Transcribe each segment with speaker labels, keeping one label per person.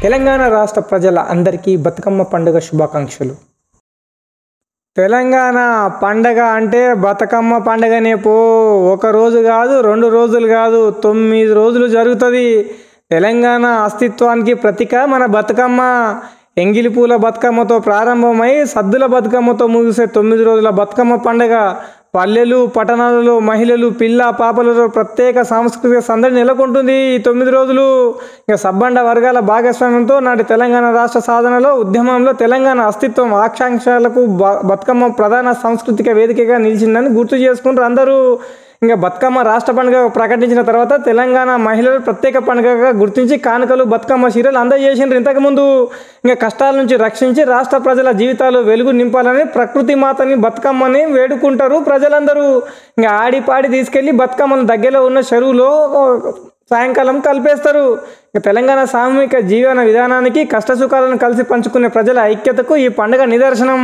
Speaker 1: తెలంగాణ రాష్ట్ర ప్రజల అందరికీ బతుకమ్మ పండుగ శుభాకాంక్షలు. తెలంగాణ పండగ అంటే బతుకమ్మ పండగనే ఒక రోజు కాదు, 2 రోజులు కాదు, 9 రోజులు జరుగుతుంది. తెలంగాణ అస్తిత్వానికి ప్రతీక మన బతుకమ్మ. ఎంగిలి పూల బతుకమ్మతో ప్రారంభమై సద్దుల బతుకమ్మతో ముగిసే 9 రోజుల బతుకమ్మ పండుగ పల్లెలు పట్టణాలలో మహిళలు పిల్ల పాపలలో ప్రత్యేక సాంస్కృతిక సందడి నెలకొంటుంది. ఈ 9 రోజులు ఇక సబ్బండ వర్గాల భాగస్వామ్యంతో నాటి తెలంగాణ రాష్ట్ర సాధనలో ఉద్యమంలో తెలంగాణ అస్తిత్వం ఆకాంక్షలకు బతుకమ్మ ప్రధాన సాంస్కృతిక వేదికగా నిలిచిందని గుర్తు చేసుకుంటారు అందరూ. ఇంకా బతుకమ్మ రాష్ట్ర పండుగ ప్రకటించిన తర్వాత తెలంగాణ మహిళలు ప్రత్యేక పండుగగా గుర్తించి కానుకలు బతుకమ్మ చీరలు అందజేసిండ్రు. ఇంతకుముందు ఇంకా కష్టాల నుంచి రక్షించి రాష్ట్ర ప్రజల జీవితాలు వెలుగు నింపాలని ప్రకృతి మాతని బతుకమ్మని వేడుకుంటారు ప్రజలందరూ. ఇంకా ఆడిపాడి తీసుకెళ్ళి బతుకమ్మను దగ్గరలో ఉన్న చెరువులో సాయంకాలం కలిపేస్తారు. తెలంగాణ సామూహిక జీవన విధానానికి కష్టసుఖాలను కలిసి పంచుకునే ప్రజల ఐక్యతకు ఈ పండుగ నిదర్శనం.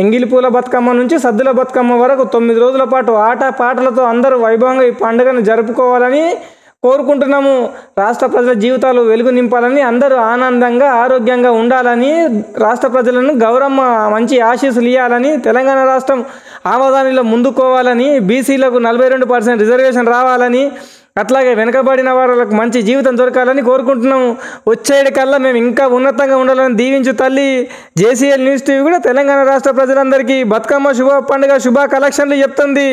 Speaker 1: ఎంగిలి పూల బతుకమ్మ నుంచి సద్దుల బతుకమ్మ వరకు 9 రోజుల పాటు ఆట పాటలతో అందరూ వైభవంగా ఈ పండుగను జరుపుకోవాలని కోరుకుంటున్నాము. రాష్ట్ర ప్రజల జీవితాలు వెలుగు నింపాలని, అందరూ ఆనందంగా ఆరోగ్యంగా ఉండాలని, రాష్ట్ర ప్రజలను గౌరమ్మ మంచి ఆశీస్సులు ఇవ్వాలని, తెలంగాణ రాష్ట్రం ఆమదానిలో ముందుకోవాలని, బీసీలకు 42% రిజర్వేషన్ రావాలని, అట్లాగే వెనుకబడిన వాళ్ళకు మంచి జీవితం దొరకాలని కోరుకుంటున్నాము. వచ్చేటికల్లా మేము ఇంకా ఉన్నతంగా ఉండాలని దీవించు తల్లి. JCL న్యూస్ టీవీ కూడా తెలంగాణ రాష్ట్ర ప్రజలందరికీ బతుకమ్మ శుభ పండుగ శుభ కలెక్షన్లు చెప్తుంది.